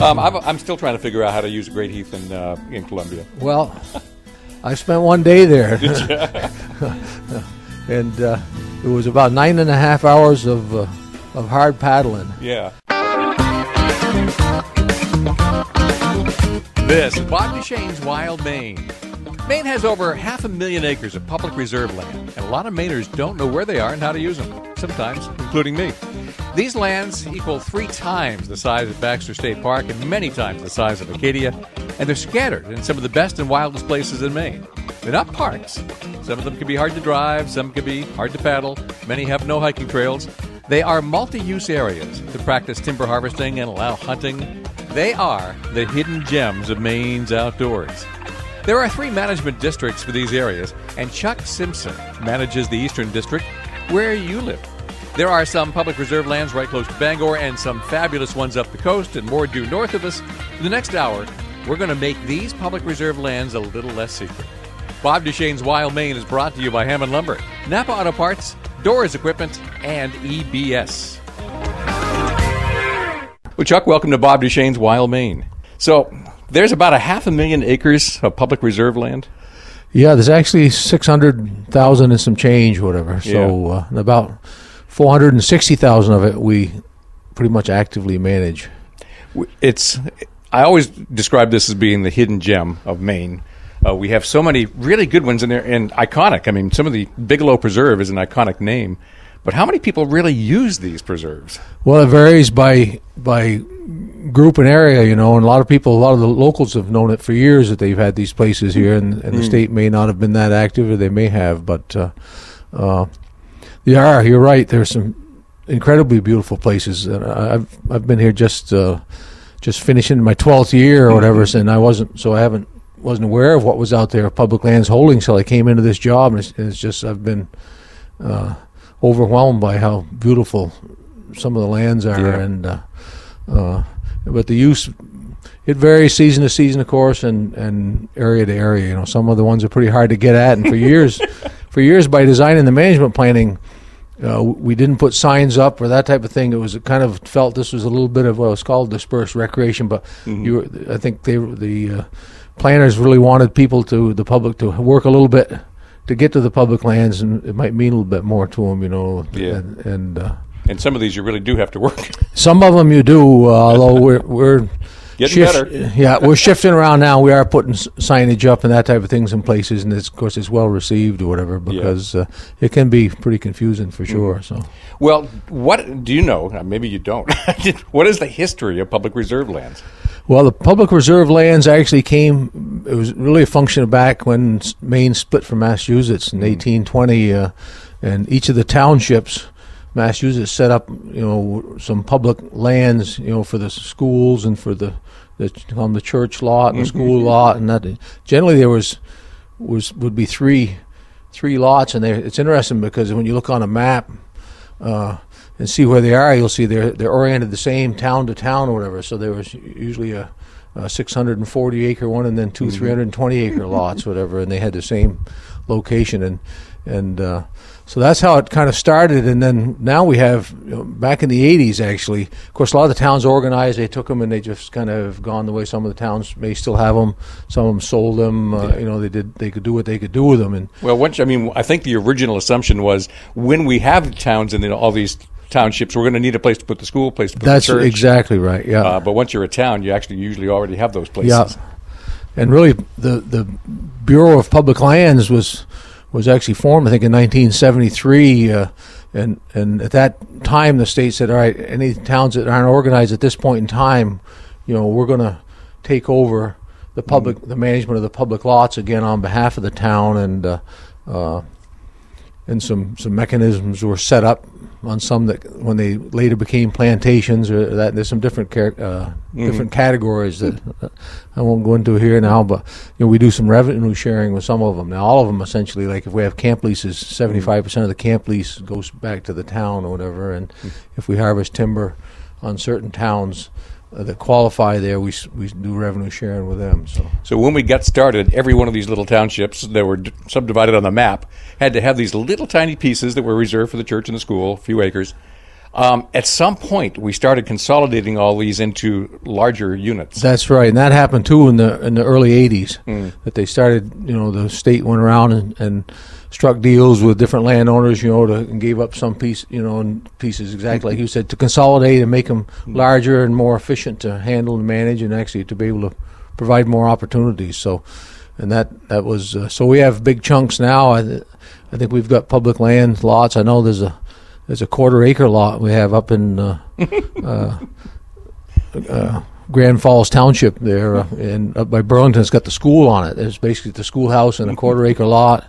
I'm still trying to figure out how to use Great Heath in Columbia. Well, I spent one day there. And it was about 9.5 hours of hard paddling. Yeah. This is Bob Duchesne's Wild Maine. Maine has over 500,000 acres of public reserve land, and a lot of Mainers don't know where they are and how to use them, sometimes including me. These lands equal 3 times the size of Baxter State Park and many times the size of Acadia, and they're scattered in some of the best and wildest places in Maine. They're not parks. Some of them can be hard to drive, some can be hard to paddle, many have no hiking trails. They are multi-use areas to practice timber harvesting and allow hunting. They are the hidden gems of Maine's outdoors. There are 3 management districts for these areas, and Chuck Simpson manages the Eastern District, where you live. There are some public reserve lands right close to Bangor and some fabulous ones up the coast and more due north of us. In the next hour, we're going to make these public reserve lands a little less secret. Bob Duchesne's Wild Maine is brought to you by Hammond Lumber, Napa Auto Parts, Doors Equipment, and EBS. Well, Chuck, welcome to Bob Duchesne's Wild Maine. So, there's about 500,000 acres of public reserve land? Yeah, there's actually 600,000 and some change, whatever. So, about 460,000 of it we pretty much actively manage. I always describe this as being the hidden gem of Maine. We have so many really good ones in there and iconic. I mean, some of the Bigelow Preserve is an iconic name. But how many people really use these preserves? Well, it varies by group and area, and a lot of the locals have known it for years that they've had these places here, and the state may not have been that active, or they may have, but you're right. There's some incredibly beautiful places. I've been here just finishing my 12th year or whatever, and I wasn't aware of what was out there, public lands holding, until I came into this job, and it's just I've been overwhelmed by how beautiful some of the lands are, and but the use, it varies season to season, of course, and area to area. Some of the ones are pretty hard to get at, and for years by designing the management planning, we didn't put signs up or that type of thing. It kind of felt this was a little bit of what was called dispersed recreation, but I think the planners really wanted the public to work a little bit to get to the public lands, and it might mean a little bit more to them, And some of these you really do have to work. Some of them you do, although we're getting better. Yeah, we're shifting around now. We are putting signage up and that type of things in places, and of course it's well received or whatever, because it can be pretty confusing for sure. So, well, what do you know? Maybe you don't. What is the history of public reserve lands? Well, the public reserve lands actually came, it was really a function of back when Maine split from Massachusetts in 1820, and each of the townships, Massachusetts set up, some public lands, for the schools and for the church lot and the school lot, and that. Generally, there would be three lots, and it's interesting because when you look on a map and see where they are, you'll see they're oriented the same town to town or whatever. So there was usually a 640 acre one, and then 320 acre lots, whatever, and they had the same location, and so that's how it kind of started. And then now we have, back in the 80s, actually, of course, a lot of the towns organized. They took them and they just kind of gone the way some of the towns may still have them. Some of them sold them. They could do what they could do with them. And I think the original assumption was when we have towns in all these townships, we're going to need a place to put the school, place to put the church. That's exactly right. Yeah. But once you're a town, you actually usually already have those places. Yeah. And really, the Bureau of Public Lands was actually formed, I think, in 1973, and at that time the state said, all right, any towns that aren't organized at this point in time, we're going to take over the management of the public lots again on behalf of the town, and some mechanisms were set up on some that when they later became plantations, or that there's some different categories that I won't go into here now, but we do some revenue sharing with some of them. Now all of them essentially, like if we have camp leases, 75% of the camp lease goes back to the town or whatever, and if we harvest timber on certain towns that qualify there, we do revenue sharing with them. So when we got started, every one of these little townships that were subdivided on the map had to have these little tiny pieces that were reserved for the church and the school, a few acres. At some point, we started consolidating all these into larger units. That's right, and that happened too in the early '80s. That they started, the state went around and struck deals with different landowners, and gave up some pieces, exactly like you said, to consolidate and make them larger and more efficient to handle and manage, and actually to be able to provide more opportunities. So, and that was so we have big chunks now. I think we've got public land lots. I know there's a quarter-acre lot we have up in Grand Falls Township there, and up by Burlington. It's got the school on it. It's basically the schoolhouse and a quarter-acre lot.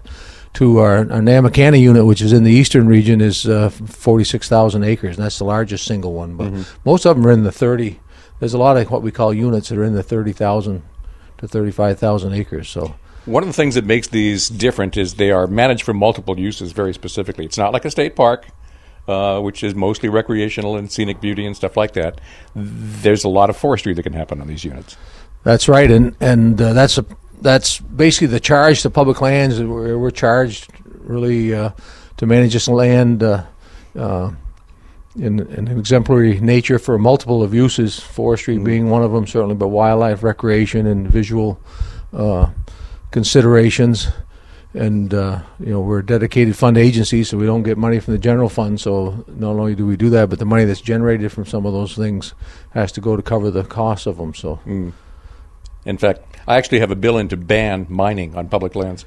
To our Namacana unit, which is in the eastern region, is 46,000 acres, and that's the largest single one. But most of them are in the 30. There's a lot of what we call units that are in the 30,000 to 35,000 acres. So. One of the things that makes these different is they are managed for multiple uses very specifically. It's not like a state park, which is mostly recreational and scenic beauty and stuff like that. There's a lot of forestry that can happen on these units. That's right, and that's basically the charge to public lands. We're charged really to manage this land in an exemplary nature for multiple of uses, forestry being one of them certainly, but wildlife, recreation, and visual considerations. And we're a dedicated fund agency, so we don't get money from the general fund. So not only do we do that, but the money that's generated from some of those things has to go to cover the costs of them. So, in fact, I actually have a bill in to ban mining on public lands.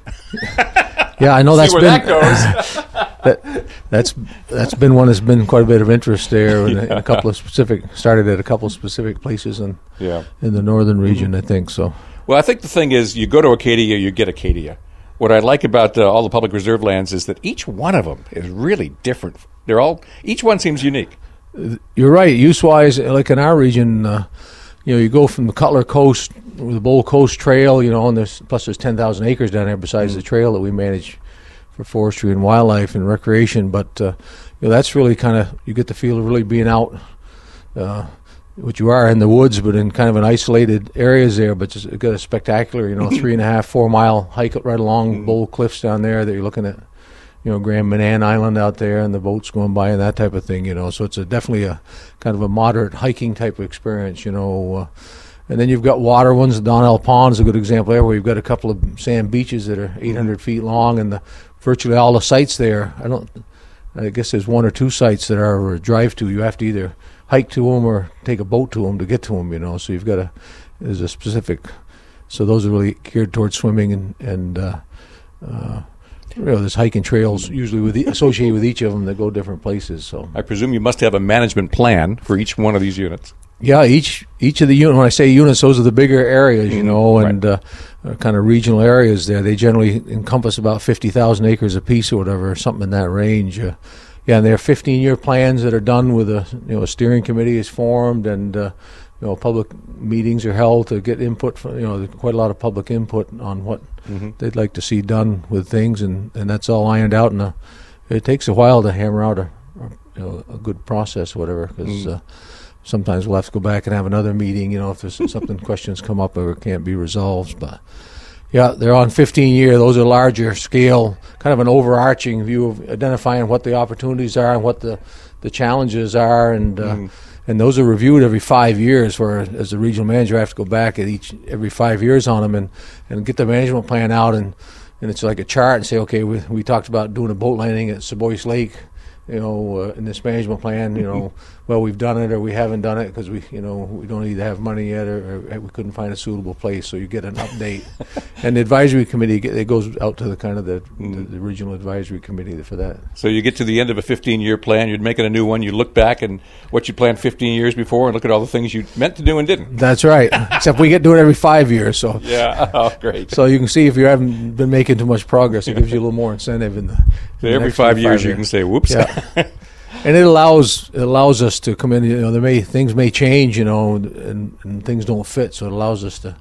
Yeah, I know that's where been that goes. that's been one that's been quite a bit of interest there, in a couple of started at a couple of specific places in the northern region, I think so. Well, I think the thing is, you go to Acadia, you get Acadia. What I like about all the public reserve lands is that each one of them is really different. Each one seems unique. You're right. Use-wise, like in our region, you go from the Cutler Coast, the Bowl Coast Trail, and there's 10,000 acres down there besides the trail that we manage for forestry and wildlife and recreation. But that's really kind of, you get the feel of really being out, which you are in the woods, but in kind of an isolated areas there. But just got a spectacular, 3.5, 4 mile hike right along Bowl Cliffs down there that you're looking at, Grand Manan Island out there and the boats going by and that type of thing, So it's definitely a kind of a moderate hiking type of experience, And then you've got water ones. Donnell Pond is a good example there, where you've got a couple of sand beaches that are 800 feet long, and virtually all the sites there. I guess there's one or two sites that are a drive to. You have to either hike to them or take a boat to them to get to them. So you've got there's a specific. So those are really geared towards swimming and there's hiking trails usually associated with each of them that go different places. So I presume you must have a management plan for each one of these units. Yeah, each of the units. When I say units, those are the bigger areas, and kind of regional areas. There, they generally encompass about 50,000 acres apiece or whatever, something in that range. And there are 15-year plans that are done with a steering committee is formed, and public meetings are held to get input from quite a lot of public input on what they'd like to see done with things, and that's all ironed out. And it takes a while to hammer out a good process, or whatever, because. Sometimes we'll have to go back and have another meeting, if there's something, questions come up or can't be resolved. But, they're on 15-year. Those are larger scale, kind of an overarching view of identifying what the opportunities are and what the challenges are. And those are reviewed every 5 years, where as a regional manager I have to go back at every 5 years on them and get the management plan out. And it's like a chart and say, okay, we talked about doing a boat landing at Seboyce Lake. In this management plan, well, we've done it or we haven't done it because we don't either have money yet or we couldn't find a suitable place. So you get an update, and the advisory committee it goes out to the kind of the regional advisory committee for that. So you get to the end of a 15-year plan, you're making a new one. You look back and what you planned 15 years before, and look at all the things you meant to do and didn't. That's right. Except we get to do it every 5 years. So yeah, oh great. So you can see if you haven't been making too much progress, it gives you a little more incentive in the. So every 5 years you can say, "Whoops." Yeah. And it allows us to come in. Things may change, and things don't fit. So it allows us to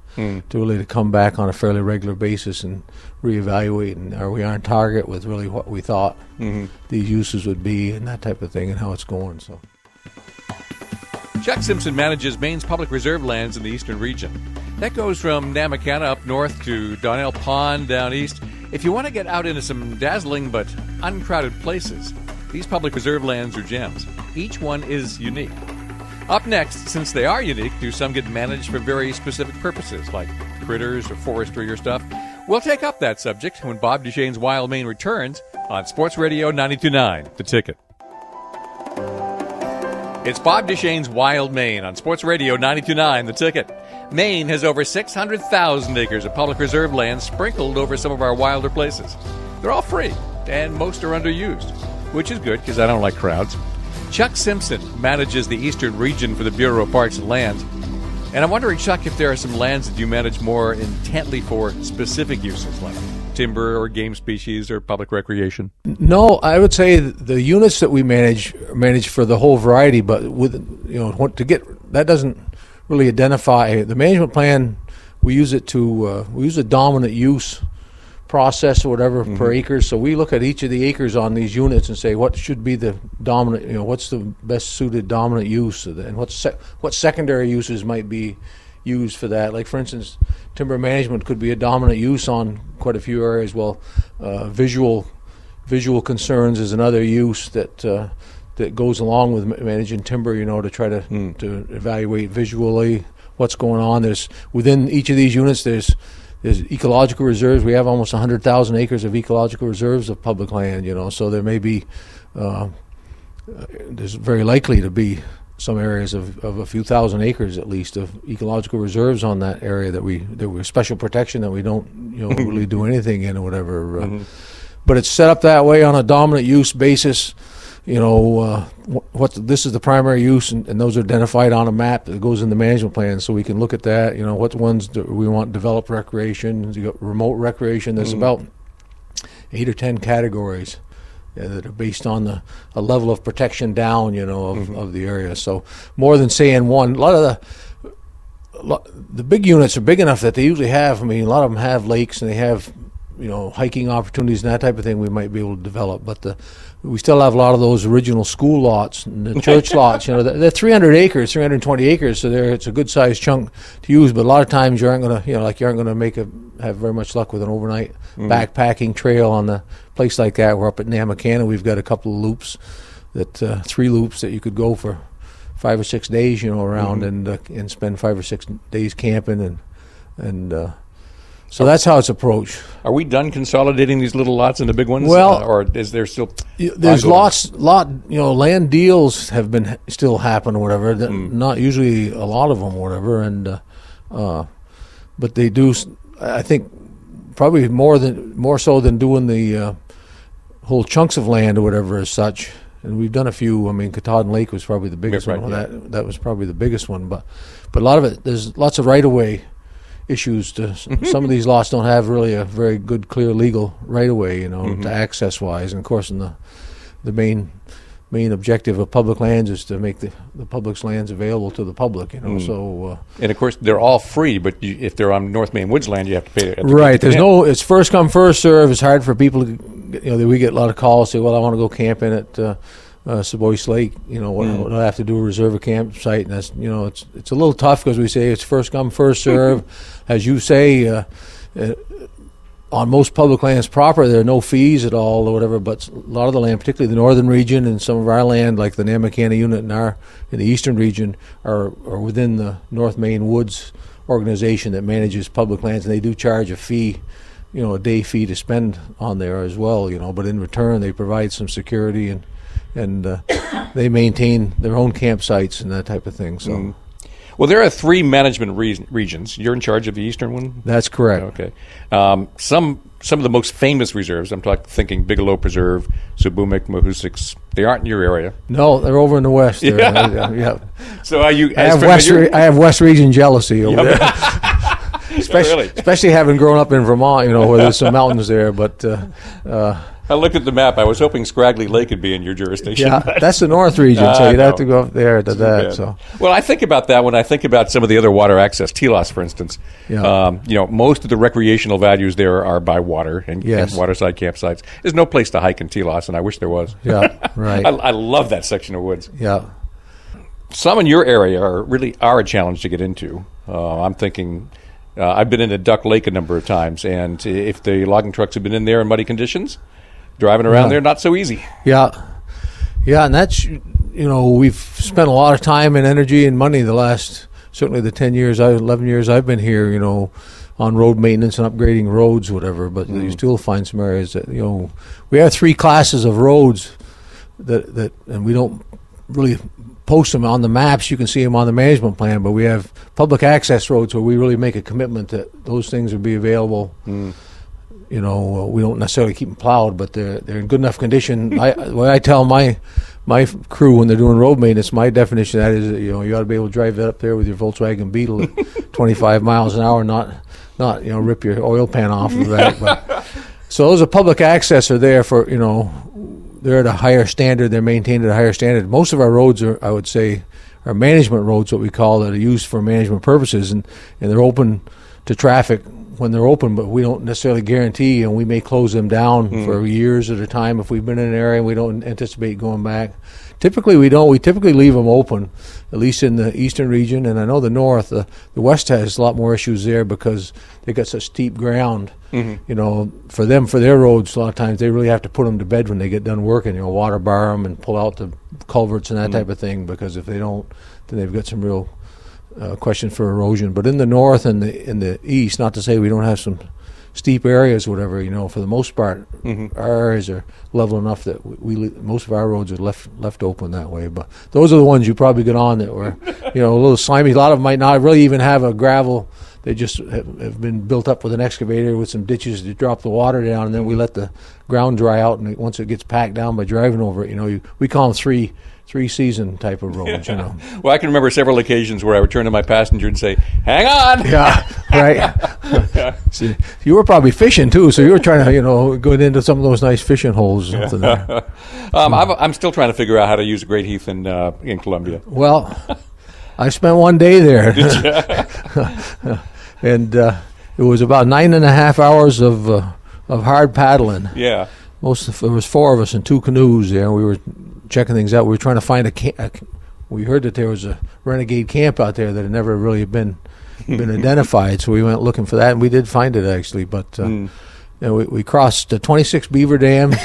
really to come back on a fairly regular basis and reevaluate. And are we on target with really what we thought these uses would be, and that type of thing, and how it's going. So. Chuck Simpson manages Maine's public reserve lands in the eastern region. That goes from Namacana up north to Donnell Pond down east. If you want to get out into some dazzling but uncrowded places, These public reserve lands are gems. Each one is unique. Up next, since they are unique, do some get managed for very specific purposes, like critters or forestry or stuff? We'll take up that subject when Bob Duchesne's Wild Maine returns on Sports Radio 92.9, The Ticket. It's Bob Duchesne's Wild Maine on Sports Radio 92.9, The Ticket. Maine has over 600,000 acres of public reserve land sprinkled over some of our wilder places. They're all free, and most are underused, which is good because I don't like crowds. Chuck Simpson manages the eastern region for the Bureau of Parks and Lands. And I'm wondering, Chuck, if there are some lands that you manage more intently for specific uses, like timber or game species or public recreation? No, I would say the units that we manage for the whole variety, but with to get that doesn't really identify the management plan. We use it to we use a dominant use process or whatever per acre. So we look at each of the acres on these units and say what should be the dominant, what's the best suited dominant use, and what secondary uses might be used for that. Like, for instance, timber management could be a dominant use on quite a few areas. Well, visual concerns is another use that goes along with managing timber. To try to evaluate visually what's going on. There's within each of these units. There's ecological reserves. We have almost 100,000 acres of ecological reserves of public land. So there may be there's very likely to be some areas of a few thousand acres at least of ecological reserves on that area that we're special protection that we don't really do anything in or whatever. But it's set up that way on a dominant use basis. This is the primary use, and those are identified on a map that goes in the management plan, so we can look at that. What ones do we want developed recreation? You got remote recreation. There's about 8 or 10 categories that are based on a level of protection down, of the area. So more than saying one. A lot of the big units are big enough that they usually have. A lot of them have lakes and they have hiking opportunities and that type of thing. We might be able to develop, but we still have a lot of those original school lots and the church lots. They're 300 acres, 320 acres, so it's a good sized chunk to use. But a lot of times you aren't going to, have very much luck with an overnight backpacking trail on a place like that. We're up at Namacana. We've got a couple of loops, 3 loops that you could go for 5 or 6 days, around and spend 5 or 6 days camping and. So that's how it's approached. Are we done consolidating these little lots into big ones? Well, or is there still? There's land deals have been still happen or whatever. Not usually a lot of them or whatever, and but they do. I think probably more so than doing the whole chunks of land or whatever as such. And we've done a few. Katahdin Lake was probably the biggest one. That was probably the biggest one. But a lot of it, there's lots of right of way issues to some of these lots don't have really a very good clear legal right of way to access wise, and of course in the main objective of public lands is to make the public's lands available to the public, so and of course they're all free, but if they're on North Maine Woods land you have to pay right. It's first come first serve. It's hard for people to we get a lot of calls say, well, I want to go camping at Seboyce Lake, what I have to do, reserve a campsite, and that's it's a little tough because we say it's first come first serve. As you say, on most public lands proper, there are no fees at all or whatever. But a lot of the land, particularly the northern region, and some of our land, like the Namacana unit in the eastern region, are within the North Maine Woods organization that manages public lands, and they do charge a fee. A day fee to spend on there as well. But in return, they provide some security and they maintain their own campsites and that type of thing. So, well, there are 3 management regions. You're in charge of the eastern one. That's correct. Okay. Some of the most famous reserves. I'm thinking Bigelow Preserve, Subumik, Mahoosics. They aren't in your area. No, they're over in the west. Yeah. So are you? I have West Region jealousy over there. Especially having grown up in Vermont, where there's some mountains there, but. I looked at the map. I was hoping Scraggly Lake would be in your jurisdiction. Yeah, that's the north region, so you'd have to go up there to that. So, well, I think about that when I think about some of the other water access, Telos, for instance. Yeah. Most of the recreational values there are by water and waterside campsites. There's no place to hike in Telos, and I wish there was. Yeah, right. I love that section of woods. Yeah. Some in your area are a challenge to get into. I'm thinking. I've been into Duck Lake a number of times, and if the logging trucks have been in there in muddy conditions, driving around there, not so easy. Yeah. Yeah, and that's, we've spent a lot of time and energy and money the last, certainly the 11 years I've been here, on road maintenance and upgrading roads, whatever. But you still find some areas that, we have 3 classes of roads that and we don't really post them on the maps. You can see them on the management plan, but we have public access roads where we really make a commitment that those things would be available. We don't necessarily keep them plowed, but they're in good enough condition. What I tell my crew when they're doing road maintenance, my definition of that is that, you ought to be able to drive that up there with your Volkswagen Beetle at 25 miles an hour, not rip your oil pan off of that. But, so those are public access are there for, they're at a higher standard. They're maintained at a higher standard. Most of our roads are, I would say, are management roads, what we call, that are used for management purposes, and they're open to traffic when they're open, but we don't necessarily guarantee, and we may close them down for years at a time if we've been in an area and we don't anticipate going back. Typically, we don't. We typically leave them open, at least in the eastern region, and I know the north. The west has a lot more issues there because they got such steep ground. For them, for their roads, a lot of times they really have to put them to bed when they get done working. Water bar them and pull out the culverts and that type of thing, because if they don't, then they've got some real question for erosion. But in the north and in the east, not to say we don't have some steep areas, whatever, for the most part, our areas are level enough that most of our roads are left open that way. But those are the ones you probably get on that were, a little slimy. A lot of them might not really even have a gravel. They just have been built up with an excavator with some ditches to drop the water down, and then we let the ground dry out, and once it gets packed down by driving over it, we call them three-season type of roads, Well, I can remember several occasions where I would turn to my passenger and say, "Hang on!" Yeah, right. See, you were probably fishing, too, so you were trying to, go into some of those nice fishing holes. Or something there. I'm still trying to figure out how to use a Great Heath in Columbia. Well, I spent one day there. And it was about 9.5 hours of hard paddling. Yeah. There was 4 of us in 2 canoes there. We were checking things out. We were trying to find we heard that there was a renegade camp out there that had never really been identified, so we went looking for that, and we did find it, actually. But we crossed 26 beaver dams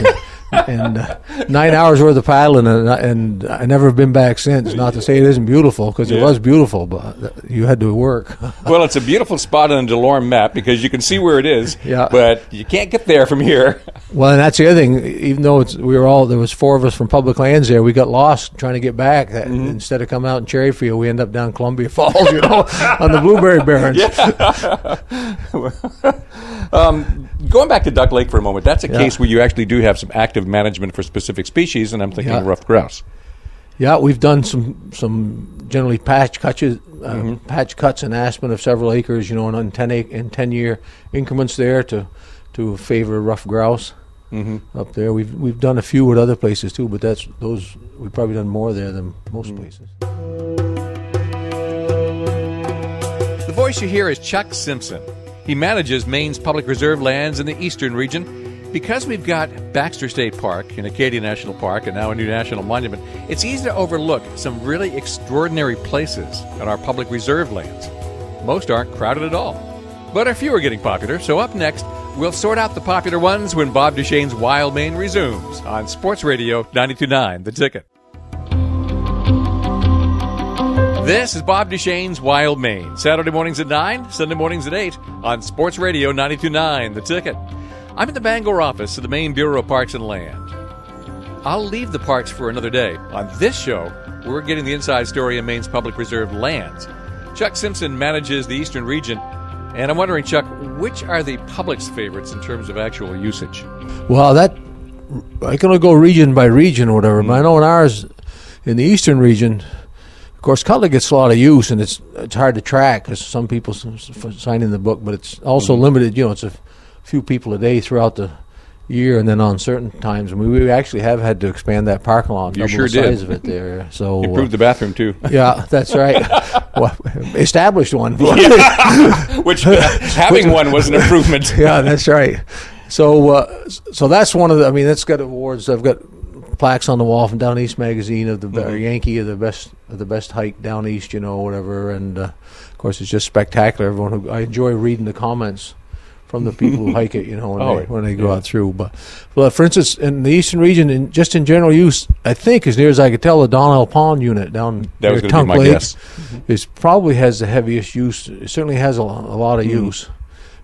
and 9 hours worth of paddling, and I never been back since. Not to say it isn't beautiful, because it was beautiful, but you had to work. Well, it's a beautiful spot on a DeLorme map because you can see where it is, but you can't get there from here. Well, and that's the other thing. Even though there was 4 of us from public lands there, we got lost trying to get back. Instead of coming out in Cherryfield, we end up down Columbia Falls, on the Blueberry Barrens. Going back to Duck Lake for a moment, that's a case where you actually do have some active management for specific species, and I'm thinking ruffed grouse. Yeah, we've done some generally patch cuts in aspen of several acres, in 10-year increments there to favor ruffed grouse up there. We've done a few at other places too, but we've probably done more there than most places. The voice you hear is Chuck Simpson. He manages Maine's public reserve lands in the eastern region. Because we've got Baxter State Park and Acadia National Park and now a new national monument, it's easy to overlook some really extraordinary places on our public reserve lands. Most aren't crowded at all, but a few are getting popular. So up next, we'll sort out the popular ones when Bob Duchesne's Wild Maine resumes on Sports Radio 92.9 The Ticket. This is Bob Duchesne's Wild Maine, Saturday mornings at 9, Sunday mornings at 8 on Sports Radio 92.9 The Ticket. I'm in the Bangor office of the Maine Bureau of Parks and Land. I'll leave the parks for another day. On this show, we're getting the inside story of Maine's public reserve lands. Chuck Simpson manages the eastern region, and I'm wondering, Chuck, which are the public's favorites in terms of actual usage? Well, I can only go region by region or whatever, but I know in ours, in the eastern region, of course, cutler gets a lot of use, and it's hard to track because some people sign in the book, but it's also limited. It's a few people a day throughout the year, and then on certain times, we actually have had to expand that parking lot, double the size of it there. So improved the bathroom too. Yeah, that's right. Well, established one, which having one was an improvement. Yeah, that's right. So that's one of the. That's got awards. I've got plaques on the wall from Down East magazine of the Yankee of the best hike down east, whatever. And of course, it's just spectacular. I enjoy reading the comments from the people who hike it, you know, when they go yeah. out through. But for instance, in the eastern region, just in general use, I think, as near as I could tell, the Donnell Pond unit down That was near going to be Tunk my Lake guess. is probably has the heaviest use. It certainly has a lot of use,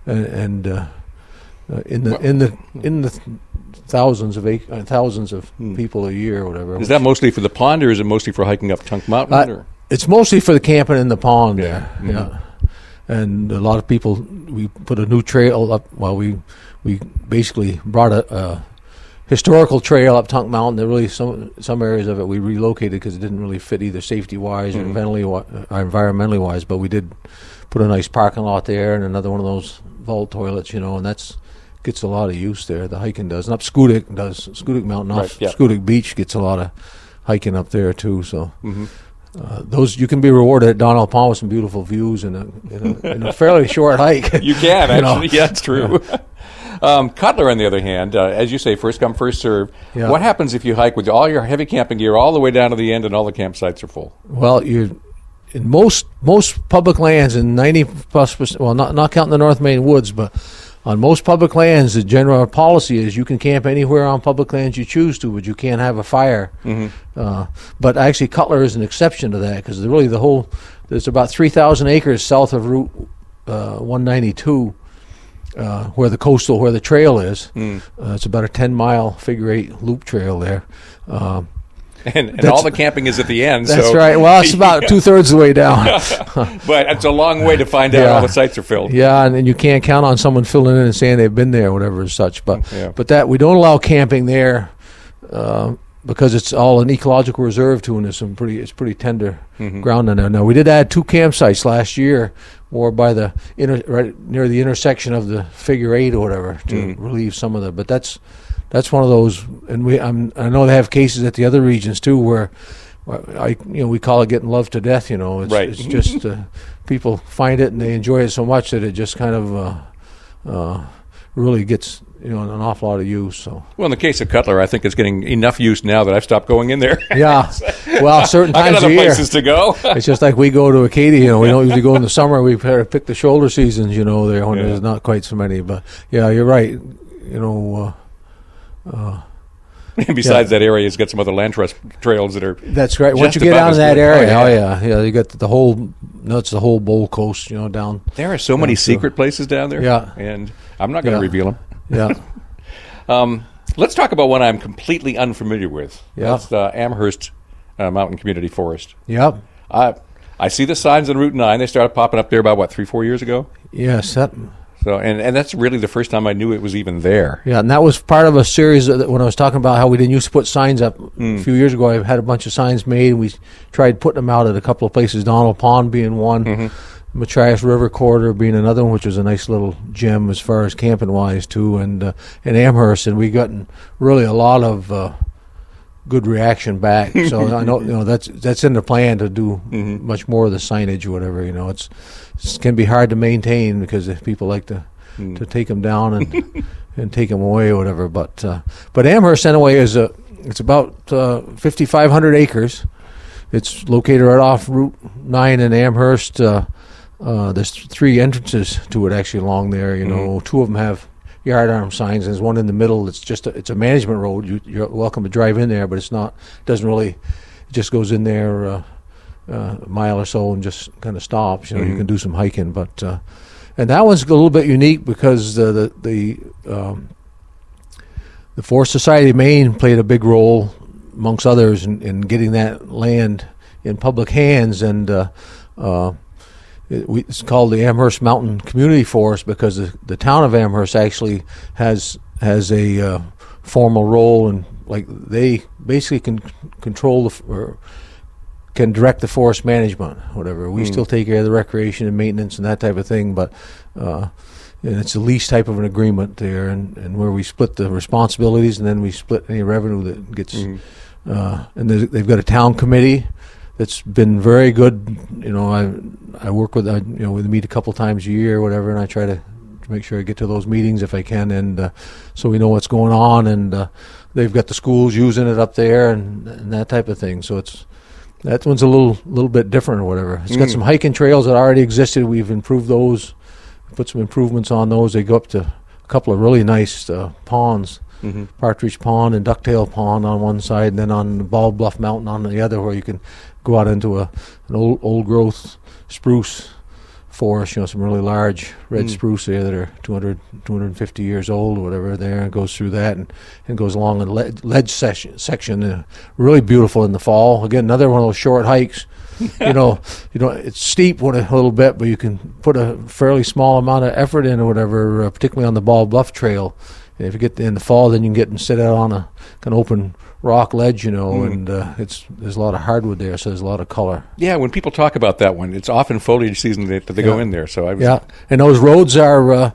and in the thousands of people a year or whatever. Is that mostly for the pond, or is it mostly for hiking up Tunk Mountain? Or? It's mostly for the camping in the pond there. Mm-hmm. Yeah. And a lot of people, we put a new trail up. Well, we basically brought a historical trail up Tunk Mountain. There really some areas of it we relocated because it didn't really fit either safety wise or environmentally wise. But we did put a nice parking lot there and another one of those vault toilets, you know, and that's gets a lot of use there. The hiking does, and up Schoodic Mountain off Schoodic Beach gets a lot of hiking up there too. So. Mm-hmm. Those you can be rewarded at Donnell Pond with some beautiful views in a fairly short hike. You can actually, yeah, it's true. Yeah. Cutler, on the other hand, as you say, first come, first serve. Yeah. What happens if you hike with all your heavy camping gear all the way down to the end and all the campsites are full? Well, in most public lands, in 90+%, well, not counting the North Maine woods, but on most public lands, the general policy is you can camp anywhere on public lands you choose to, but you can't have a fire. Mm-hmm. But actually, Cutler is an exception to that because really there's about 3,000 acres south of Route 192 where the trail is. It's about a 10-mile figure-8 loop trail there. And all the camping is at the end. That's right. Well, it's about 2/3 of the way down. But it's a long way to find out all the sites are filled. Yeah, and you can't count on someone filling in and saying they've been there or whatever as such. But that we don't allow camping there because it's all an ecological reserve too, and it's pretty tender ground in there. Now, we did add 2 campsites last year, more by right near the intersection of the figure-8 or whatever to relieve some of the. But that's one of those, and I know they have cases at the other regions too where we call it getting loved to death. You know, it's just people find it and they enjoy it so much that it just kind of really gets an awful lot of use. So, well, in the case of Cutler, I think it's getting enough use now that I've stopped going in there. Yeah, well, certain times I got other of year, places to go. It's just like we go to Acadia. We don't usually go in the summer. We pick the shoulder seasons. There when there's not quite so many. But yeah, you're right. Besides that area, it's got some other land trust trails that are. That's right. Once you get down to that area, you got the whole Bowl Coast, down. There are so many secret places down there. Yeah, and I'm not going to reveal them. Yeah. Let's talk about one I'm completely unfamiliar with. Yeah. That's Amherst Mountain Community Forest. Yep. I see the signs on Route 9. They started popping up there about 3-4 years ago. Yes. So, and that's really the first time I knew it was even there. Yeah, and that was part of a series when I was talking about how we didn't used to put signs up a few years ago. I had a bunch of signs made, and we tried putting them out at a couple of places, Donnell Pond being one, Machias River Corridor being another one, which was a nice little gem as far as camping-wise, too, and Amherst, and we gotten really a lot of good reaction back. So I know that's in the plan to do much more of the signage or whatever. It can be hard to maintain because if people like to take them down and take them away or whatever. But Amherst anyway it's about 5,500 acres. It's located right off Route 9 in Amherst. There's 3 entrances to it actually along there. 2 of them have yard arm signs. There's one in the middle. It's a management road. You're welcome to drive in there, but it's not. It just goes in there a mile or so and just kind of stops. You can do some hiking, but and that one's a little bit unique because the Forest Society of Maine played a big role amongst others in getting that land in public hands, and it's called the Amherst Mountain Community Forest because the town of Amherst actually has a formal role, and like they basically can control or can direct the forest management, whatever. We still take care of the recreation and maintenance and that type of thing, but and it's a lease type of an agreement there, and where we split the responsibilities and then we split any revenue that gets. And they've got a town committee that's been very good. I work with we meet a couple times a year or whatever, and I try to make sure I get to those meetings if I can, and so we know what's going on, and they've got the schools using it up there and that type of thing. So that one's a little bit different or whatever. It's got some hiking trails that already existed. We've improved those put some improvements on those. They go up to a couple of really nice ponds, Partridge Pond and Ducktail Pond on one side, and then on the Bald Bluff Mountain on the other, where you can go out into an old growth spruce forest, some really large red spruce there that are 200, 250 years old or whatever there, and goes through that and goes along a ledge section, really beautiful in the fall. Again, another one of those short hikes. It's steep a little bit, but you can put a fairly small amount of effort in or whatever, particularly on the Bald Bluff Trail. And if you get in the fall, then you can get and sit out on a kind of open rock ledge, and there's a lot of hardwood there, so there's a lot of color. Yeah, when people talk about that one, it's often foliage season that they go in there. So and those roads are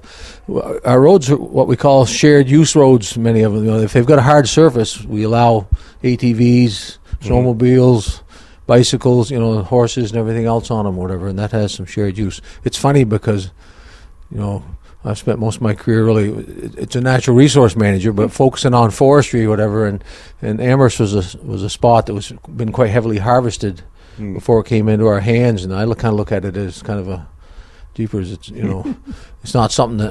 our roads are what we call shared use roads. Many of them, if they've got a hard surface, we allow ATVs, snowmobiles, bicycles, horses and everything else on them, whatever, and that has some shared use. It's funny because, I've spent most of my career it's a natural resource manager, but focusing on forestry or whatever, and Amherst was a spot that been quite heavily harvested before it came into our hands, and I kind of look at it as kind of a jeepers. It's it's not something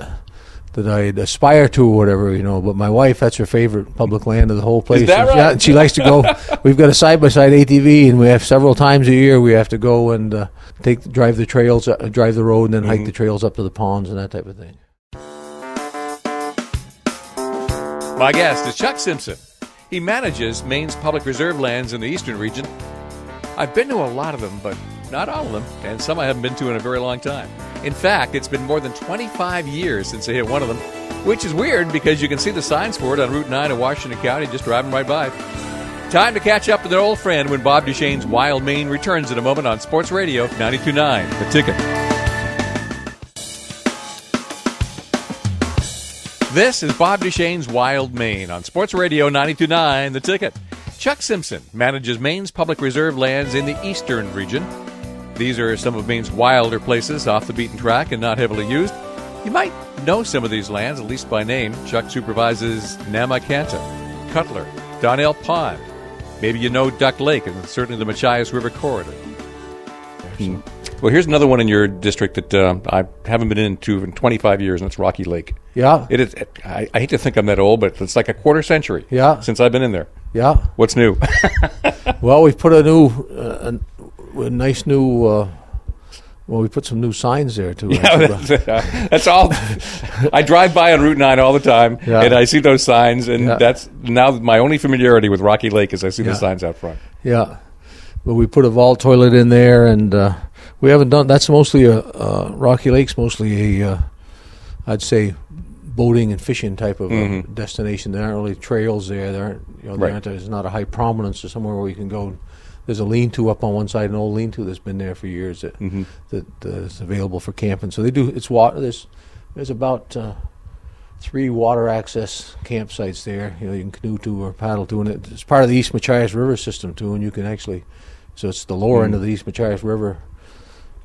that I'd aspire to or whatever, but my wife, that's her favorite public land of the whole place. Is that right? Yeah, she likes to go. We've got a side-by-side ATV, and we have several times a year we have to go and drive the trails, drive the road, and then hike the trails up to the ponds and that type of thing. My guest is Chuck Simpson. He manages Maine's public reserve lands in the eastern region. I've been to a lot of them, but not all of them, and some I haven't been to in a very long time. In fact, it's been more than 25 years since I hit one of them, which is weird because you can see the signs for it on Route 9 in Washington County just driving right by. Time to catch up with an old friend when Bob Duchesne's Wild Maine returns in a moment on Sports Radio 92.9, The Ticket. This is Bob Duchesne's Wild Maine on Sports Radio 92.9, The Ticket. Chuck Simpson manages Maine's public reserve lands in the eastern region. These are some of Maine's wilder places off the beaten track and not heavily used. You might know some of these lands, at least by name. Chuck supervises Namakanta, Cutler, Donnell Pond. Maybe you know Duck Lake and certainly the Machias River corridor. Well, here's another one in your district that I haven't been into in 25 years, and it's Rocky Lake. Yeah. It is. I hate to think I'm that old, but it's like a quarter century since I've been in there. Yeah. What's new? Well, we've put a nice new... we put some new signs there, too. Yeah, that's all. I drive by on Route 9 all the time, and I see those signs, and that's now my only familiarity with Rocky Lake is I see the signs out front. Yeah. Well, we put a vault toilet in there, and we haven't done... That's mostly Rocky Lake's mostly I'd say, boating and fishing type of destination. There aren't really trails there. There aren't, there's not a high prominence or somewhere where you can go. There's a lean-to up on one side, an old lean-to that's been there for years that is available for camping. So they do. It's water. There's about 3 water access campsites there. You can canoe to or paddle to, and it's part of the East Machias River system too. And you can actually, so it's the lower end of the East Machias River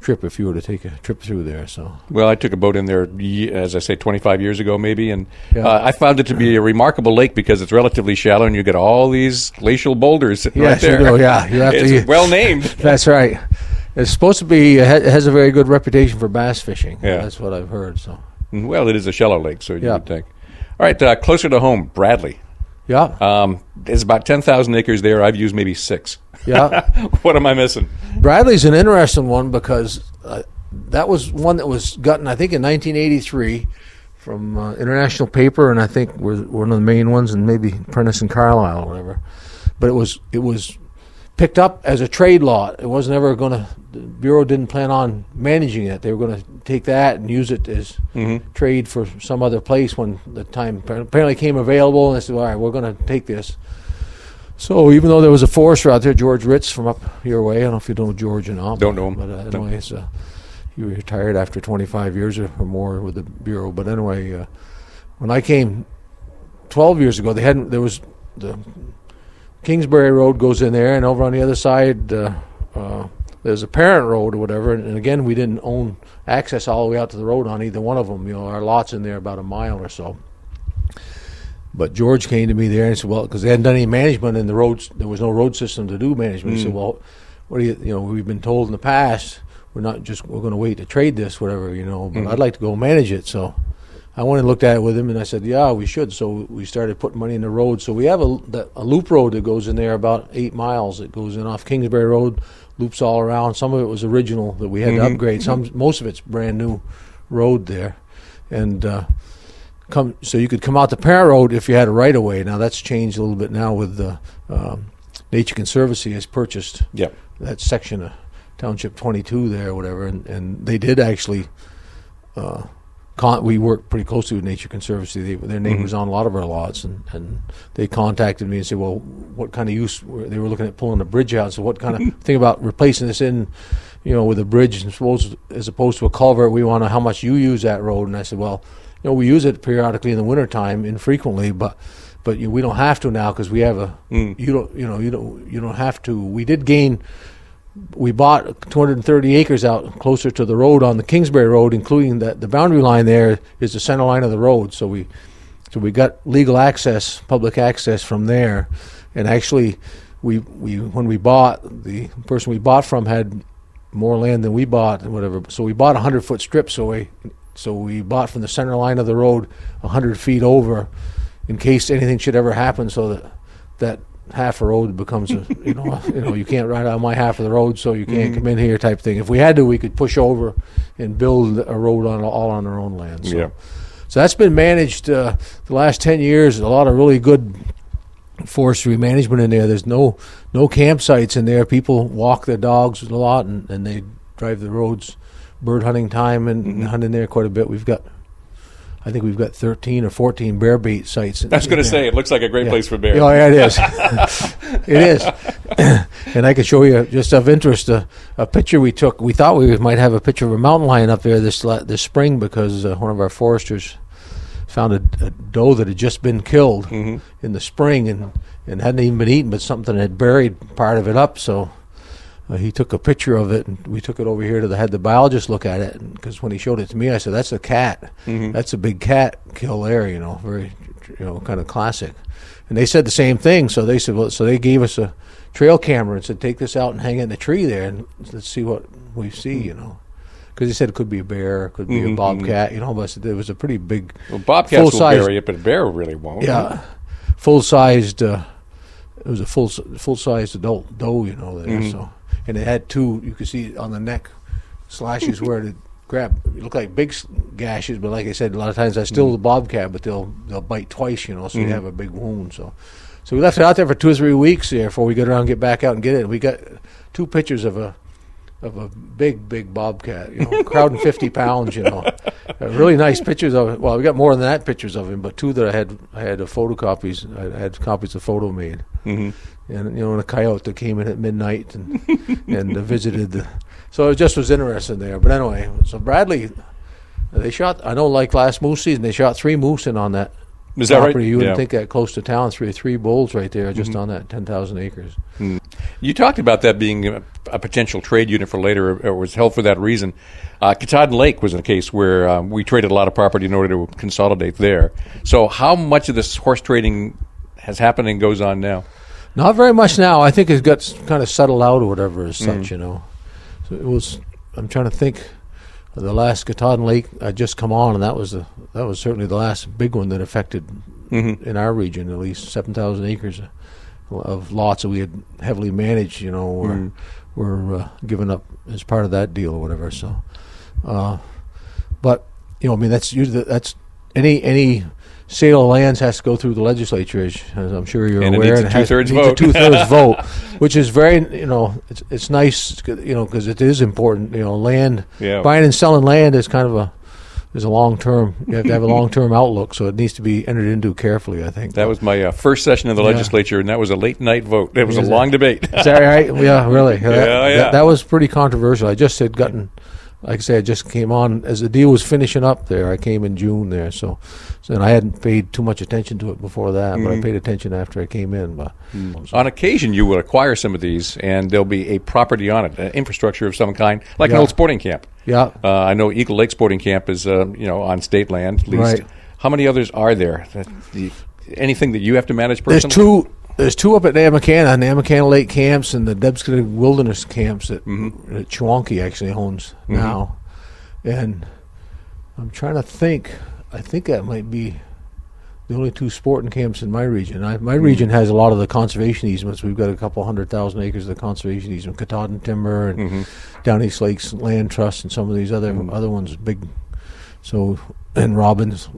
trip if you were to take a trip through there. So well, I took a boat in there, as I say, 25 years ago maybe, and I found it to be a remarkable lake because it's relatively shallow and you get all these glacial boulders sitting right there. You do, yeah. You have it's well named. That's right. It's supposed to be, it has a very good reputation for bass fishing. Yeah. That's what I've heard. So well, it is a shallow lake, so you would think. All right, closer to home, Bradley. Yeah. There's about 10,000 acres there. I've used maybe 6. Yeah. What am I missing? Bradley's an interesting one because that was one that was gotten, I think, in 1983 from International Paper, and I think we're one of the main ones, and maybe Prentice and Carlisle or whatever. But it was picked up as a trade lot. It wasn't ever going to. The Bureau didn't plan on managing it. They were going to take that and use it as trade for some other place when the time apparently came available. And they said, "All right, we're going to take this." So even though there was a forester out there, George Ritz from up your way, I don't know if you know George or not. Don't know him. But anyways, he retired after 25 years or more with the Bureau. But anyway, when I came 12 years ago, there was the Kingsbury Road goes in there, and over on the other side there's a parent road or whatever. And again, we didn't own access all the way out to the road on either one of them. Our lot's in there about a mile or so. But George came to me there and said, well, because they hadn't done any management in the roads, there was no road system to do management. He said, well, what do you, we've been told in the past, we're going to wait to trade this, whatever, but I'd like to go manage it. So I went and looked at it with him, and I said, yeah, we should. So we started putting money in the road. So we have a loop road that goes in there about 8 miles. It goes in off Kingsbury Road, loops all around. Some of it was original that we had to upgrade. Most of it's brand new road there. And so you could come out the Parent Road if you had a right-of-way. Now that's changed a little bit now with the Nature Conservancy has purchased that section of Township 22 there or whatever, and they did actually we worked pretty closely with Nature Conservancy. Their name was on a lot of our lots, and they contacted me and said, well, what kind of use? They were looking at pulling the bridge out, so what kind of think about replacing this in, with a bridge as opposed to a culvert? We want to know how much you use that road. And I said, well, we use it periodically in the wintertime, infrequently, but we don't have to now because we have a you don't have to. We bought 230 acres out closer to the road on the Kingsbury Road, including the boundary line there is the center line of the road. So we got legal access, public access from there. And actually, when we bought, the person we bought from had more land than we bought and whatever. So we bought a 100-foot strip. So we bought from the center line of the road 100 feet over, in case anything should ever happen. So that half a road becomes you can't ride on my half of the road, so you can't come in here type thing. If we had to, we could push over and build a road all on our own land. So that's been managed the last 10 years. A lot of really good forestry management in there. There's no campsites in there. People walk their dogs a lot, and they drive the roads bird hunting time and hunt in there quite a bit. I think we've got 13 or 14 bear bait sites. I was going to say, it looks like a great place for bears. Oh, yeah, it is. It is. And I could show you, just of interest, a picture we took. We thought we might have a picture of a mountain lion up there this spring because one of our foresters found a doe that had just been killed in the spring and hadn't even been eaten, but something had buried part of it up. So he took a picture of it, and we took it over here had the biologist look at it, because when he showed it to me, I said, that's a cat. That's a big cat kill there, very, kind of classic. And they said the same thing. So they said, well, so they gave us a trail camera and said, take this out and hang it in the tree there, and let's see what we see, Because they said it could be a bear, it could be a bobcat, but it was a pretty big. Well, bobcats will bury it, but a bear really won't. Yeah, full-sized. It was a full-sized adult doe, there. So. And it had two, you could see on the neck slashes where it grabbed. It looked like big gashes, but like I said, a lot of times that's still the bobcat, but they'll bite twice, so you have a big wound. So we left it out there for 2 or 3 weeks there before we got around and get back out and get it. And we got 2 pictures of a big bobcat, crowding 50 pounds, really nice pictures of it. Well, we got more than that pictures of him, but 2 that I had photocopies. I had copies of photo made. And and a coyote that came in at midnight and visited so it just was interesting there. But anyway, so Bradley, they shot. I know, like last moose season, they shot 3 moose in on that. Is that property. right? You wouldn't think that close to town. Three bulls right there, just on that 10,000 acres. You talked about that being a potential trade unit for later, or was held for that reason. Katahdin Lake was a case where we traded a lot of property in order to consolidate there. So how much of this horse trading has happened and goes on now? Not very much now. I think it got kind of settled out or whatever as such, So it was. I'm trying to think. The last Katahdin Lake had just come on, and that was certainly the last big one that affected in our region, at least 7,000 acres of lots that we had heavily managed. Were given up as part of that deal or whatever. So, but that's usually any sale of lands has to go through the legislature, as I'm sure you're aware. And it needs a 2/3 vote. Needs a 2/3 vote, which is very, it's nice, because it is important. Land, buying and selling land is kind of a long-term. You have to have a long-term outlook, so it needs to be entered into carefully, I think. That was my first session of the legislature, and that was a late-night vote. It was a long debate. Is that right? Yeah, really. Yeah. That was pretty controversial. I just had gotten... Like I say, I just came on as the deal was finishing up there. I came in June there, and I hadn't paid too much attention to it before that, but I paid attention after I came in. But on occasion, you will acquire some of these, and there'll be a property on it, an infrastructure of some kind, like an old sporting camp. Yeah, I know Eagle Lake Sporting Camp is on state land, at least. Right. How many others are there? Anything that you have to manage personally? There's two up at Namacana Lake camps and the Debscada Wilderness camps that Chewonki actually owns now. And I'm trying to think. I think that might be the only two sporting camps in my region. My region has a lot of the conservation easements. We've got a couple 100,000 acres of the conservation easement, Katahdin Timber and Down East Lakes Land Trust, and some of these other ones big. So and Robbins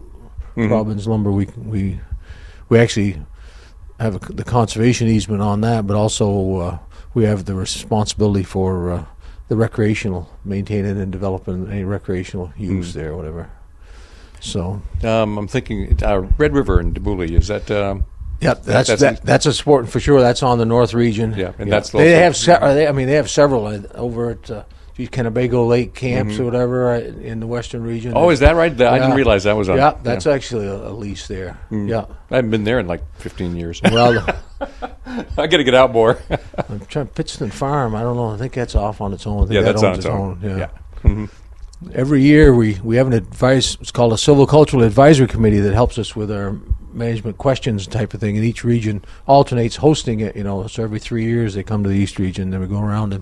Lumber, we actually have the conservation easement on that, but also we have the responsibility for the recreational, maintaining and developing any recreational use there, or whatever. So I'm thinking Red River in Debouli, is that? Yeah, that's a sport for sure. That's on the North region. Yeah, and that's they have they have several over at Kennebago Lake camps or whatever in the western region. Oh, is that right? I didn't realize that was on. Yeah, that's actually a lease there. Yeah, I haven't been there in like 15 years. Well, I got to get out more. I'm trying Pittston Farm. I don't know. I think that's off on its own. I think that's on its own. Yeah. Every year we have an it's called a silvicultural advisory committee that helps us with our management questions type of thing, and each region alternates hosting it, so every 3 years they come to the East region, then we go around,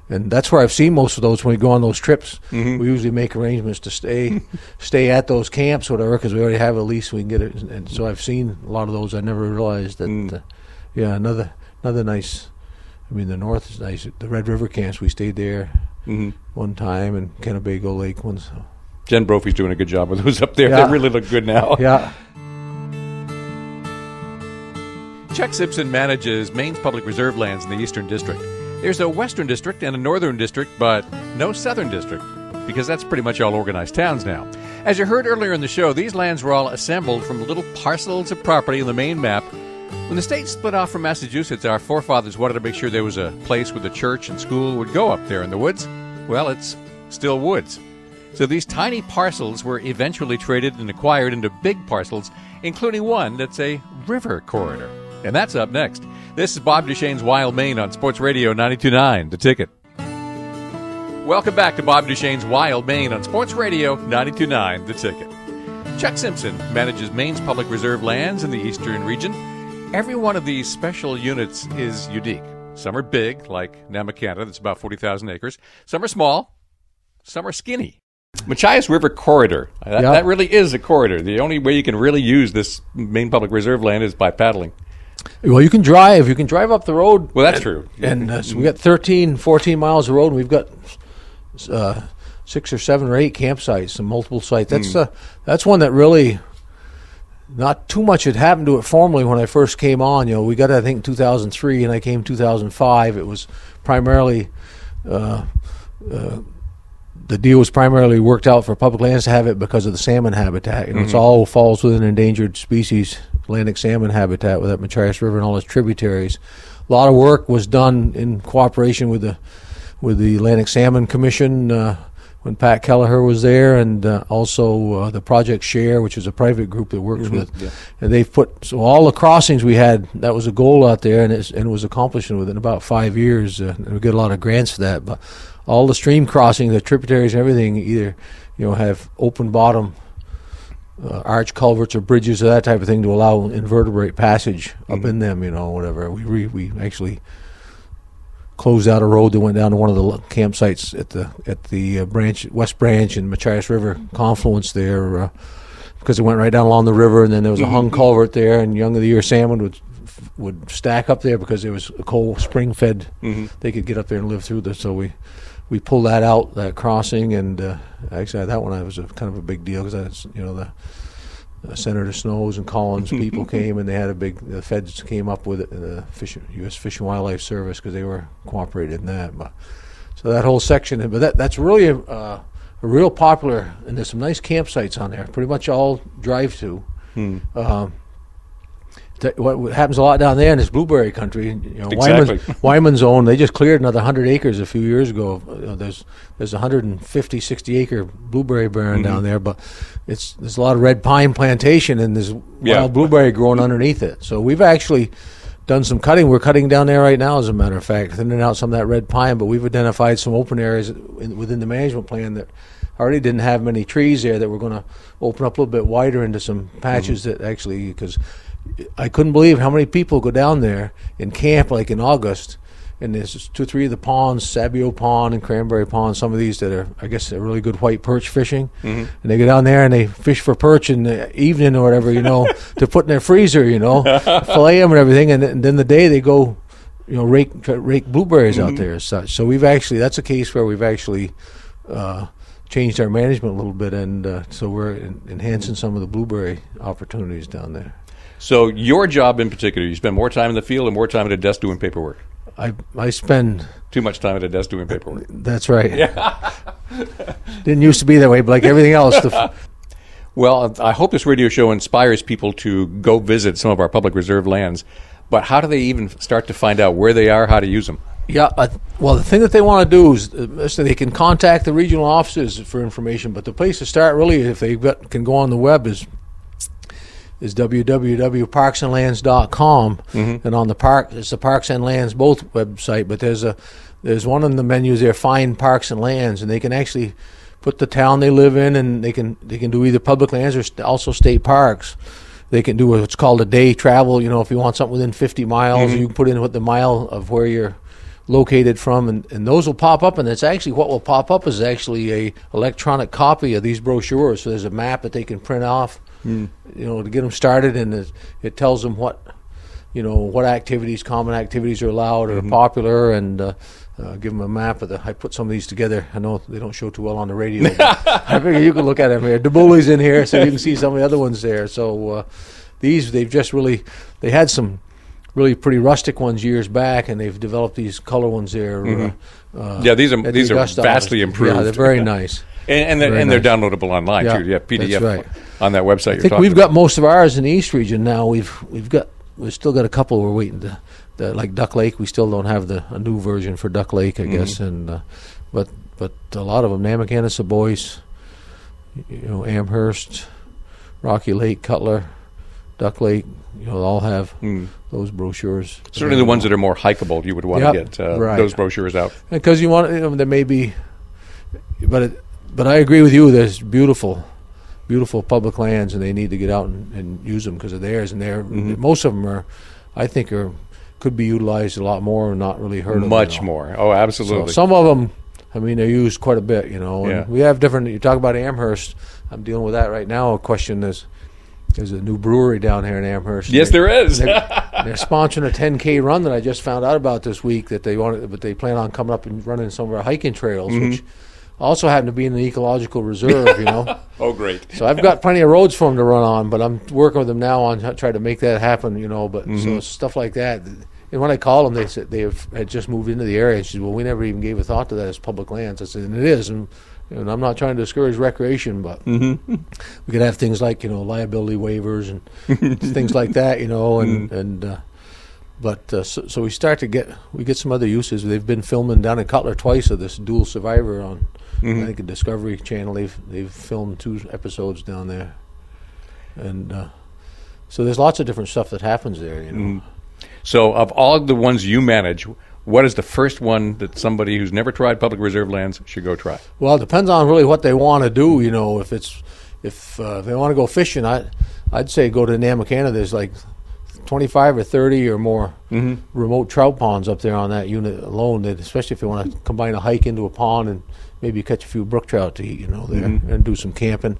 and that's where I've seen most of those when we go on those trips. We usually make arrangements to stay at those camps, whatever, because we already have a lease, we can get it, and so I've seen a lot of those. I never realized that another nice, the North is nice. The Red River camps, we stayed there one time, and Kennebago Lake once. Jen Brophy's doing a good job with those up there. Yeah. They really look good now. Yeah. Chuck Simpson manages Maine's public reserve lands in the Eastern District. There's a Western District and a Northern District, but no Southern District, because that's pretty much all organized towns now. As you heard earlier in the show, these lands were all assembled from little parcels of property on the Maine map. When the state split off from Massachusetts, our forefathers wanted to make sure there was a place where the church and school would go up there in the woods. Well, it's still woods. So these tiny parcels were eventually traded and acquired into big parcels, including one that's a river corridor. And that's up next. This is Bob Duchesne's Wild Maine on Sports Radio 92.9, The Ticket. Welcome back to Bob Duchesne's Wild Maine on Sports Radio 92.9, The Ticket. Chuck Simpson manages Maine's public reserve lands in the Eastern region. Every one of these special units is unique. Some are big, like Namacana, that's about 40,000 acres. Some are small. Some are skinny. Machias River corridor. That really is a corridor. The only way you can really use this Maine public reserve land is by paddling. Well, you can drive. You can drive up the road. Well, that's true. And so we got 13, 14 miles of road, and we've got 6 or 7 or 8 campsites and multiple sites. That's one that really not too much had happened to it formally when I first came on. We got it, I think, in 2003, and I came 2005. It was primarily the deal was primarily worked out for public lands to have it because of the salmon habitat. It's all falls within endangered species Atlantic salmon habitat with that Machias River and all its tributaries. A lot of work was done in cooperation with the Atlantic Salmon Commission when Pat Kelleher was there, and also the Project Share, which is a private group that works with. Yeah. And they've put all the crossings we had. That was a goal out there, and it was accomplished within about 5 years. And we get a lot of grants for that. But all the stream crossings, the tributaries, and everything either have open bottom arch culverts or bridges or that type of thing to allow invertebrate passage up in them, whatever. We actually closed out a road that went down to one of the campsites at the West Branch and Machias River confluence there because it went right down along the river, and then there was a hung culvert there, and young of the year salmon would stack up there because there was a cold spring fed. They could get up there and live through this, so we pulled that out, that crossing, and actually that one was kind of a big deal because that's the Senator Snows and Collins people came, and they had the feds came up with it, the U.S. Fish and Wildlife Service, because they were cooperating in that. So that whole section, but that's really a real popular, and there's some nice campsites on there. Pretty much all drive to. What happens a lot down there in this blueberry country, Exactly. Wyman's own, they just cleared another 100 acres a few years ago. There's 150, 60 acre blueberry barren down there, but there's a lot of red pine plantation, and there's wild blueberry growing underneath it. So we've actually done some cutting. We're cutting down there right now, as a matter of fact, thinning out some of that red pine, but we've identified some open areas within the management plan that already didn't have many trees there that we're going to open up a little bit wider into some patches that actually, because I couldn't believe how many people go down there and camp like in August. And there's 2 or 3 of the ponds, Sabio Pond and Cranberry Pond, some of these that are, I guess, they're really good white perch fishing. And they go down there and they fish for perch in the evening or whatever, to put in their freezer, fillet them and everything. And then the day they go, rake blueberries out there as such. So that's a case where we've actually changed our management a little bit. And so we're enhancing some of the blueberry opportunities down there. So your job in particular, you spend more time in the field and more time at a desk doing paperwork. I spend too much time at a desk doing paperwork. That's right. Yeah. Didn't used to be that way, but like everything else. Well, I hope this radio show inspires people to go visit some of our public reserve lands. But how do they even start to find out where they are, how to use them? Yeah, well, the thing that they want to do is they can contact the regional offices for information. But the place to start, really, if they can go on the web, is www.parksandlands.com, and on the park, it's the Parks and Lands both website. But there's one in the menus there, Find Parks and Lands, and they can actually put the town they live in, and they can do either public lands or also state parks. They can do what's called a day travel. If you want something within 50 miles, you can put in what the mile of where you're located from, and those will pop up. And it's actually what will pop up is actually a electronic copy of these brochures. So there's a map that they can print off. To get them started, and it tells them what activities, common activities are allowed or popular, and give them a map of I put some of these together. I know they don't show too well on the radio, but I figure you can look at them here. DeBully's in here, so you can see some of the other ones there. So these, they had some really pretty rustic ones years back, and they've developed these color ones there. These are vastly improved. Yeah, they're very nice. And they're downloadable online too. Yeah, PDF on that website. I think we've got most of ours in the East region now. We've still got a couple we're waiting to, like Duck Lake. We still don't have a new version for Duck Lake, I guess. And but a lot of them, Namakanis, Savoyce, Amherst, Rocky Lake, Cutler, Duck Lake, all have those brochures. Certainly the ones that are more hikeable, you would want to get those brochures out. Because you want, there may be, but I agree with you. There's beautiful public lands, and they need to get out and use them because of theirs. And most of them could be utilized a lot more and not really heard of. Much more. Oh, absolutely. So some of them, they're used quite a bit. And we have different. You talk about Amherst. I'm dealing with that right now. A question is. There's a new brewery down here in Amherst. Yes, there is. They're sponsoring a 10K run that I just found out about this week but they plan on coming up and running some of our hiking trails, which also happen to be in the ecological reserve, Oh, great. So I've got plenty of roads for them to run on, but I'm working with them now on trying to make that happen, but so stuff like that. And when I called them, they said had just moved into the area. And she said, well, we never even gave a thought to that as public lands. I said, and it is. And I'm not trying to discourage recreation, but we could have things like, liability waivers and things like that, so we start to get some other uses. They've been filming down in Cutler twice of this Dual Survivor on, I think, a Discovery Channel. They've filmed 2 episodes down there, and so there's lots of different stuff that happens there. So, of all the ones you manage, what is the first one that somebody who's never tried public reserve lands should go try? Well, it depends on really what they want to do. If they want to go fishing, I'd say go to Namakanis. There's like 25 or 30 or more remote trout ponds up there on that unit alone. Especially if you want to combine a hike into a pond and maybe catch a few brook trout to eat, there, and do some camping.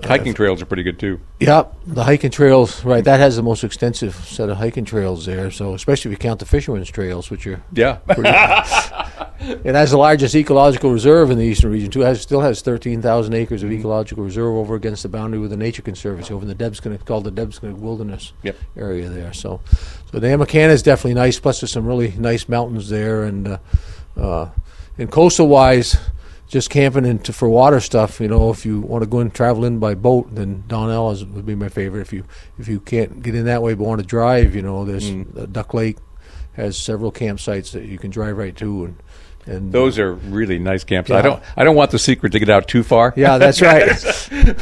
Hiking trails are pretty good too. Yeah, the hiking trails, right? That has the most extensive set of hiking trails there. So, especially if you count the fishermen's trails, which are pretty it has the largest ecological reserve in the eastern region too. It still has 13,000 acres of ecological reserve over against the boundary with the Nature Conservancy over in the called the Duchesne Wilderness area there. So Namakanis is definitely nice. Plus, there's some really nice mountains there, and coastal wise. Just camping for water stuff, if you want to go and travel in by boat, then Donnell would be my favorite. If you can't get in that way but want to drive, there's Duck Lake has several campsites that you can drive right to, and those are really nice campsites. Yeah. I don't want the secret to get out too far. Yeah, that's right.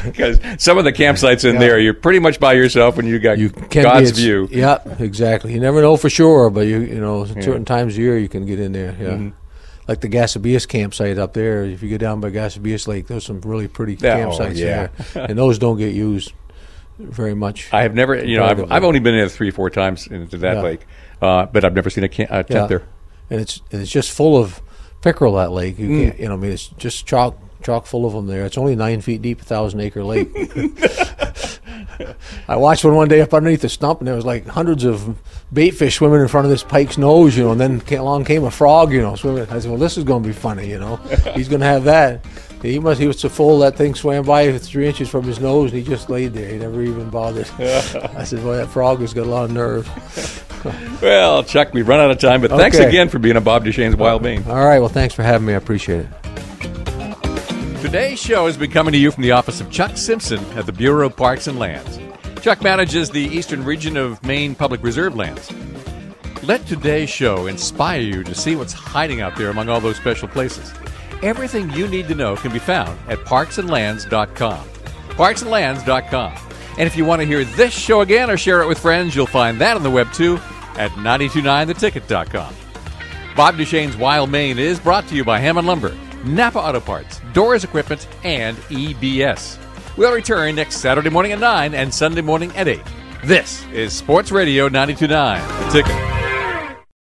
Because some of the campsites in there, you're pretty much by yourself when you got God's view. Yeah, exactly. You never know for sure, but certain times of year you can get in there. Yeah. Like the Gasabias campsite up there. If you go down by Gasabias Lake, there's some really pretty campsites there, and those don't get used very much. I have never, I've only been in 3 or 4 times into that lake, but I've never seen a tent there. And it's just full of pickerel, that lake. You can't, it's just chock full of them there. It's only 9 feet deep, 1,000-acre lake. I watched one day up underneath the stump, and there was like hundreds of bait fish swimming in front of this pike's nose, and then along came a frog, swimming. I said, well, this is going to be funny, He's going to have that. He was so full that thing swam by 3 inches from his nose, and he just laid there. He never even bothered. I said, well, that frog has got a lot of nerve. Well, Chuck, we've run out of time, but thanks again for being on Bob Duchesne's Wild Maine. All right, well, thanks for having me. I appreciate it. Today's show has been coming to you from the office of Chuck Simpson at the Bureau of Parks and Lands. Chuck manages the eastern region of Maine Public Reserve lands. Let today's show inspire you to see what's hiding out there among all those special places. Everything you need to know can be found at parksandlands.com. Parksandlands.com. And if you want to hear this show again or share it with friends, you'll find that on the web too at 929theticket.com. Bob Duchesne's Wild Maine is brought to you by Hammond Lumber, Napa Auto Parts, Doors Equipment, and EBS. We'll return next Saturday morning at 9 and Sunday morning at 8. This is Sports Radio 92.9 The Ticket.